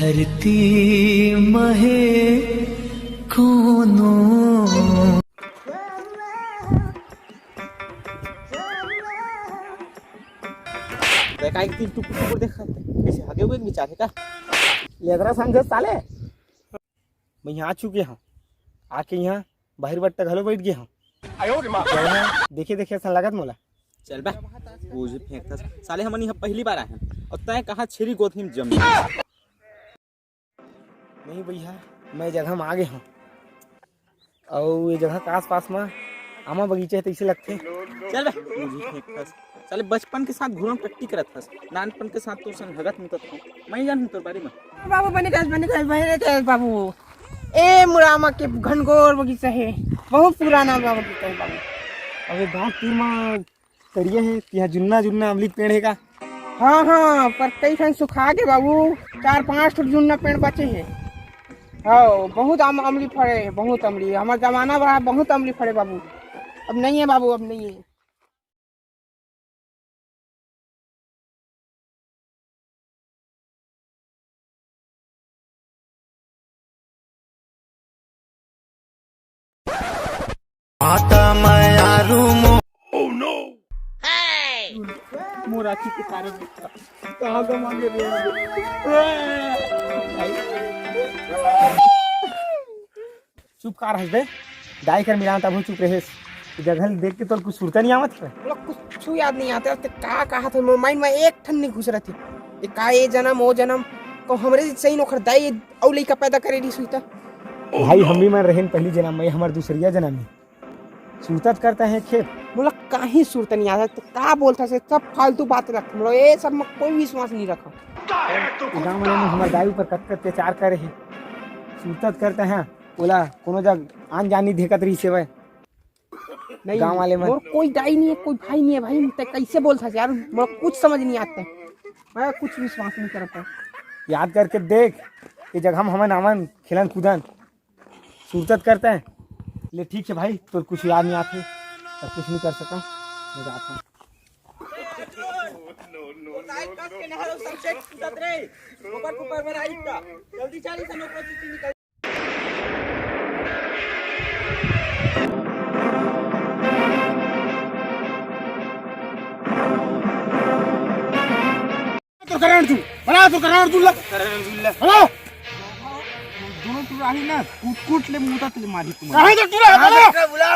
धरती महे कोनो काय तीन टुकुर देख कैसे आगे हुए विचार है का लेदरा संग साले मैं यहाँ आ चुके हाँ आके यहाँ बाहर बट्टा घलो बैठ गया हाँ देखे देखे ऐसा लगत मोला चल बा वो जो फेंकता साले हमन यहाँ पहली बार आए हैं और तय कहाँ छेरी गोथी में जमी नहीं भैया मैं जगह में आ गया हूँ और ये जगह के आस पास में आमा बगीचा है तो इसे लगते चल बा वो जो फेंकता साले बचपन के साथ घूरम टट्टी करत हस नानपन के साथ तो संग भगत मुतत हूँ मैं जान तोर बारे में बाबू बने गए बाबू ए मुरामा के घनघोर बगीचा है बहुत पुराना बगीचा है बाबू। अबे गाँव तीर में करिए है यहाँ जुन्ना जुन्ना अमली पेड़ है का हाँ पर कई ठन सुखा के बाबू 4-5 ठो जुन्ना पेड़ बचे हैं। हाँ बहुत अमली फड़े है बहुत अमली हमारा जमाना बड़ा बहुत अमली फड़े बाबू अब नहीं है बाबू अब नहीं है। आता मायारू मो मोराची के सारे कहाँ का मांगे चुप कार हंस बे दाई कर मिला तब चुप रहे जगह देख के तो कुछ सुरता नहीं आवत है कुछ याद नहीं आता का कहा था माइंड में एक ठन नहीं घुस रहा थी ये का ये जन्म वो जन्म को हमरे सही नौकर दाई और लड़का पैदा करे रही सुईता भाई हम भी मन रहे पहली जन्म में हमार दूसरिया जन्म में सूरत करता है खेत बोला काहे सूरत नहीं आता तो का बोलता से सब फालतू बात रख बोलो ये सब में कोई विश्वास नहीं रखा गाँव वाले में हमारे दाई ऊपर कत अत्याचार करे है सूरत करते हैं बोला कोनो जग आन जानी देखत रही से वह नहीं गाँव वाले में और कोई दाई नहीं है कोई भाई नहीं है भाई तो कैसे बोलता यार मुझे कुछ समझ नहीं आता मैं कुछ विश्वास नहीं कर पाया। याद करके देख ये जगह हम हमें नामन खिलन कूदन सूरत करते हैं ले ठीक है भाई तो कुछ याद नहीं आते तब कुछ नहीं कर सका मैं जाता हूँ। तो करण तू बना तो करण तू लग हेलो दोनों तू राही ना कूट कूट ले मुंह तक ले मारी तू कहां तो तू बुला